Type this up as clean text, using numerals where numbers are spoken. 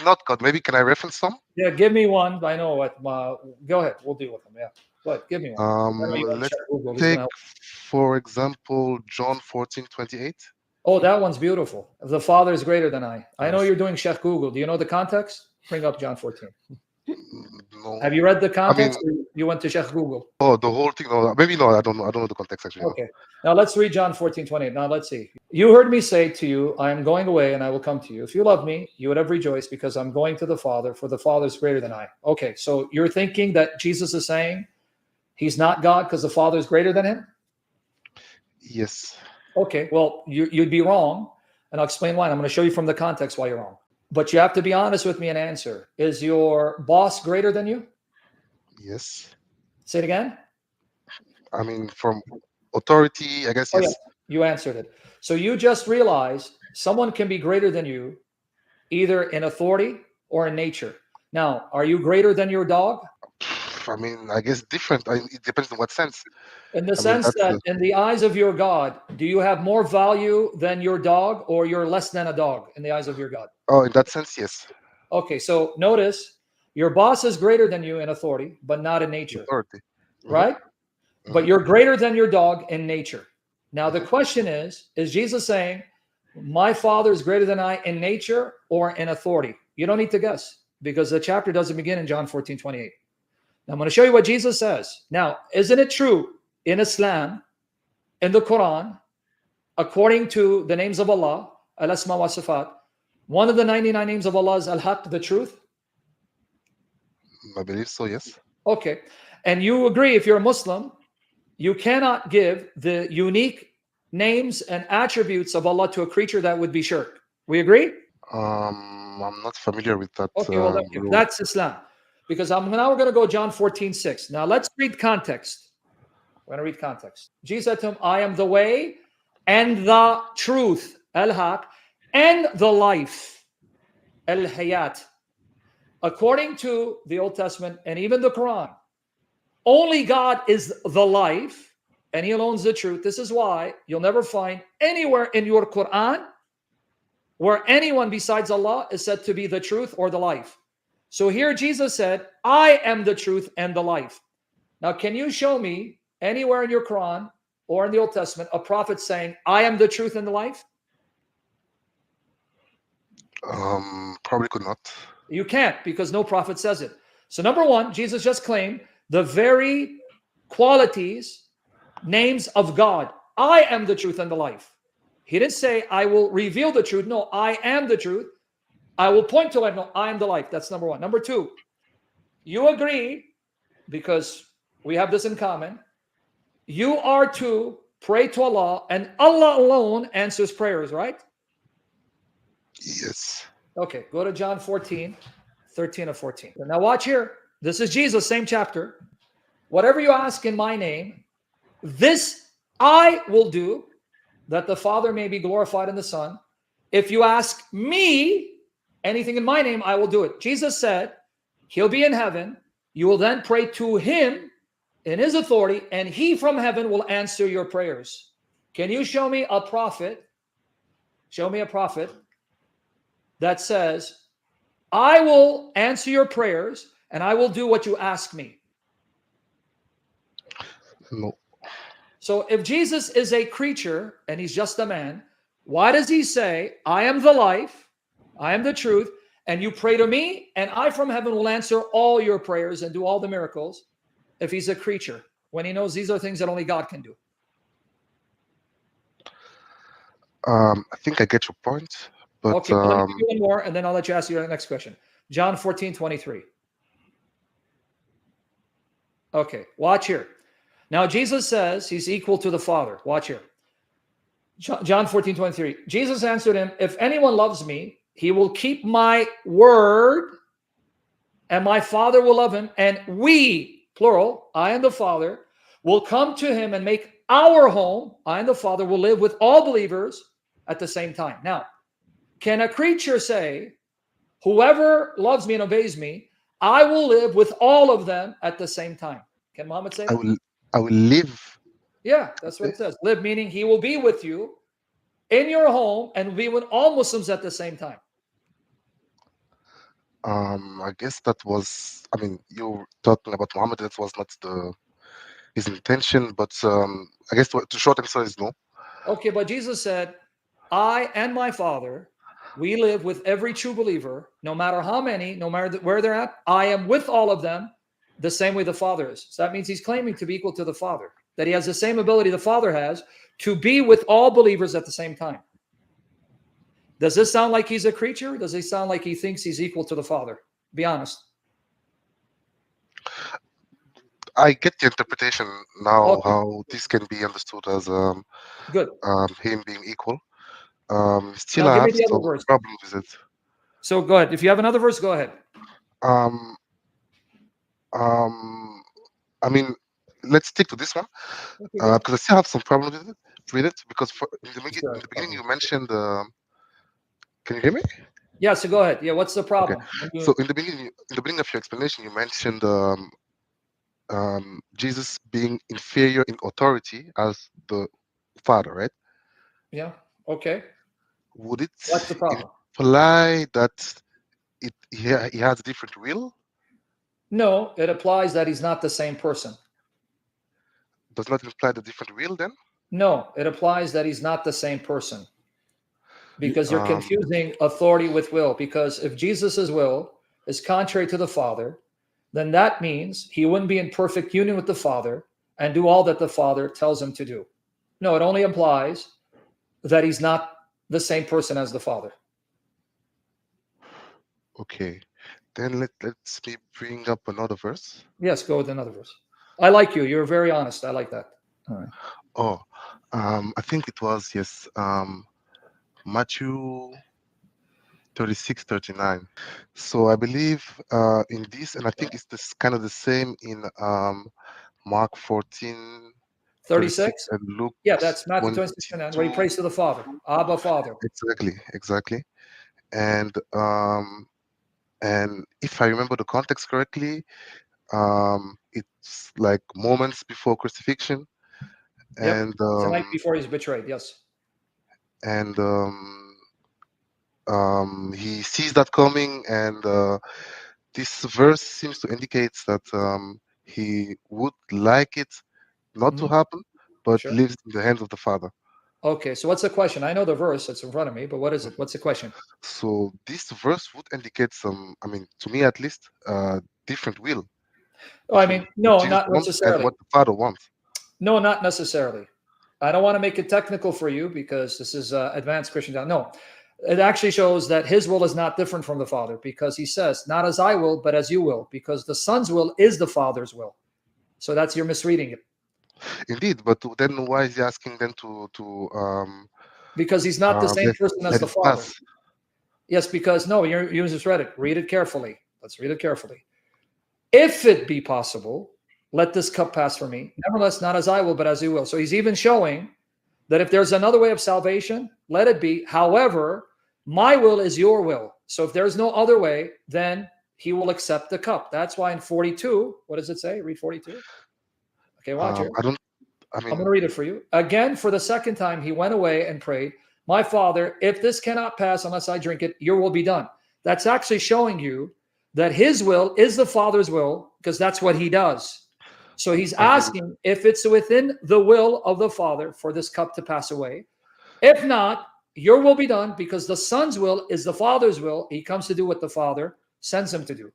not God. Maybe can I reference some? Yeah, give me one. I know what. Go ahead. We'll deal with them. Yeah. Go ahead. Give me one. I know you want to Let's check Google. He's take, gonna help. for example, John 14:28. Oh, that one's beautiful. The Father is greater than I. I know Yes. you're doing Sheikh Google. Do you know the context? Bring up John 14. No, Have you read the I mean, context? Or you went to Sheikh Google. oh, the whole thing. No, maybe no. I don't know. I don't know the context actually. No. Okay. Now let's read John 14:28. Now let's see. You heard me say to you, I am going away and I will come to you. If you love me, you would have rejoiced because I'm going to the Father, for the Father is greater than I. Okay, so you're thinking that Jesus is saying he's not God because the Father is greater than him? Yes. Okay, well, you'd be wrong, and I'll explain why. I'm going to show you from the context why you're wrong. But you have to be honest with me and answer. Is your boss greater than you? Yes. Say it again. I mean, from authority, I guess Oh, yeah, yes. you answered it. So you just realized someone can be greater than you, either in authority or in nature. Now, are you greater than your dog? I mean, I guess different. It depends on what sense. In the I mean, sense that's that in the eyes of your God, do you have more value than your dog, or you're less than a dog in the eyes of your God? oh, in that sense, yes. Okay, so notice your boss is greater than you in authority, but not in nature, Authority. right? But Mhm. you're greater than your dog in nature. Now, the Mhm. question is Jesus saying, my Father is greater than I in nature or in authority? You don't need to guess because the chapter doesn't begin in John 14:28. Now, I'm going to show you what Jesus says. Now, isn't it true in Islam, in the Quran, according to the names of Allah, al-asma wa sifat, one of the 99 names of Allah is al-haq, the truth? I believe so, yes. Okay. And you agree, if you're a Muslim, you cannot give the unique names and attributes of Allah to a creature. That would be shirk. We agree? I'm not familiar with that Okay, well, rule. that's Islam. Because now we're going to go John 14:6. Now let's read context. We're going to read context. Jesus said to him, I am the way and the truth, al-haq, and the life, al-hayat. According to the Old Testament and even the Quran, only God is the life, and he alone is the truth. This is why you'll never find anywhere in your Quran where anyone besides Allah is said to be the truth or the life. So here Jesus said, I am the truth and the life. Now, can you show me anywhere in your Quran or in the Old Testament a prophet saying, I am the truth and the life? Probably could not. You can't, because no prophet says it. So number one, Jesus just claimed the very qualities, names of God. I am the truth and the life. He didn't say, I will reveal the truth. No, I am the truth. I will point to life. No, I am the life. That's number one. Number two, you agree, because we have this in common, you are to pray to Allah, and Allah alone answers prayers, right? Yes. Okay, go to John 14:13 or 14. Now watch here. This is Jesus, same chapter. Whatever you ask in my name, this I will do, that the Father may be glorified in the Son. If you ask me anything in my name, I will do it. Jesus said, he'll be in heaven. You will then pray to him in his authority, and he from heaven will answer your prayers. Can you show me a prophet? Show me a prophet that says, I will answer your prayers and I will do what you ask me. No. So if Jesus is a creature and he's just a man, why does he say, I am the life, I am the truth, and you pray to me, and I from heaven will answer all your prayers and do all the miracles, if he's a creature, when he knows these are things that only God can do? I think I get your point, but Okay, well, let me give you one more, and then I'll let you ask your next question. John 14:23. Okay, watch here. Now, Jesus says he's equal to the Father. Watch here. John 14:23. Jesus answered him, if anyone loves me, he will keep my word, and my Father will love him, and we, plural, I and the Father, will come to him and make our home. I and the Father will live with all believers at the same time. Now, can a creature say, whoever loves me and obeys me, I will live with all of them at the same time? Can Muhammad say that? I will live. Yeah, that's what it says. Live meaning he will be with you in your home and be with all Muslims at the same time. I guess that was. I mean, you're talking about Muhammad. That was not his intention, but I guess the short answer is no. Okay, but Jesus said, I and my Father, we live with every true believer, no matter how many, no matter where they're at. I am with all of them the same way the Father is. So that means he's claiming to be equal to the Father, that he has the same ability the Father has to be with all believers at the same time. Does this sound like he's a creature? Does it sound like he thinks he's equal to the Father? Be honest. I get the interpretation now Okay, how this can be understood as good. him being equal. Now Still, I give me have the other some verse. problem with it. So go ahead. If you have another verse, go ahead. Um, um, I mean, let's stick to this one Okay, good. because I still have some problem with it. Because in Sure. the beginning you mentioned. Can you hear me? Yeah, so go ahead. Yeah, what's the Okay. problem? So in the beginning of your explanation, you mentioned Jesus being inferior in authority as the Father, right? Yeah, okay. Would it What's the problem? imply that he has a different will? No, it applies that he's not the same person. Does not imply the different will then? No, it applies that he's not the same person because you're Um, confusing authority with will. Because if Jesus's will is contrary to the Father, then that means he wouldn't be in perfect union with the Father and do all that the Father tells him to do. No, it only implies that he's not the same person as the Father. okay. Then let's me bring up another verse. Yes, go with another verse. I like you. You're very honest. I like that. All right. Oh, I think it was yes, Matthew 36:39. So I believe in this, and I think it's this kind of the same in Mark 14:36 36. and Luke Yeah, that's Matthew 26 and 9, where he 22. prays to the Father. Abba, Father. Exactly, exactly. And if I remember the context correctly, it's like moments before crucifixion, Yep. and It's the night before he's betrayed. Yes. and he sees that coming, and this verse seems to indicate that he would like it not to Mhm. happen, but Sure. lives in the hands of the Father. Okay. So what's the question? I know the verse that's in front of me, but what is it? Mhm. What's the question? So this verse would indicate some, I mean, to me at least, different will Oh, I between mean, what no, Jesus not wants and necessarily. what the Father wants. No, not necessarily. I don't want to make it technical for you because this is advanced Christian. No, it actually shows that his will is not different from the Father because he says, not as I will, but as you will, because the Son's will is the Father's will. So that's you're misreading it Indeed, but then why is he asking them to because he's not the same let person as let the it Father. pass? Yes, because no, you just read it. Read it carefully. Let's read it carefully. If it be possible, let this cup pass from me. Nevertheless, not as I will, but as you will. So he's even showing that if there's another way of salvation, let it be. However, my will is your will. So if there's no other way, then he will accept the cup. That's why in 42, what does it say? Read 42. Okay, watch it. I don't. I I'm going mean, to read it for you. Again, for the second time, he went away and prayed, my Father, if this cannot pass unless I drink it, your will be done. That's actually showing you that his will is the Father's will because that's what he does. So he's I mean, asking if it's within the will of the Father for this cup to pass away. If not, your will be done because the Son's will is the Father's will. He comes to do what the Father sends him to do.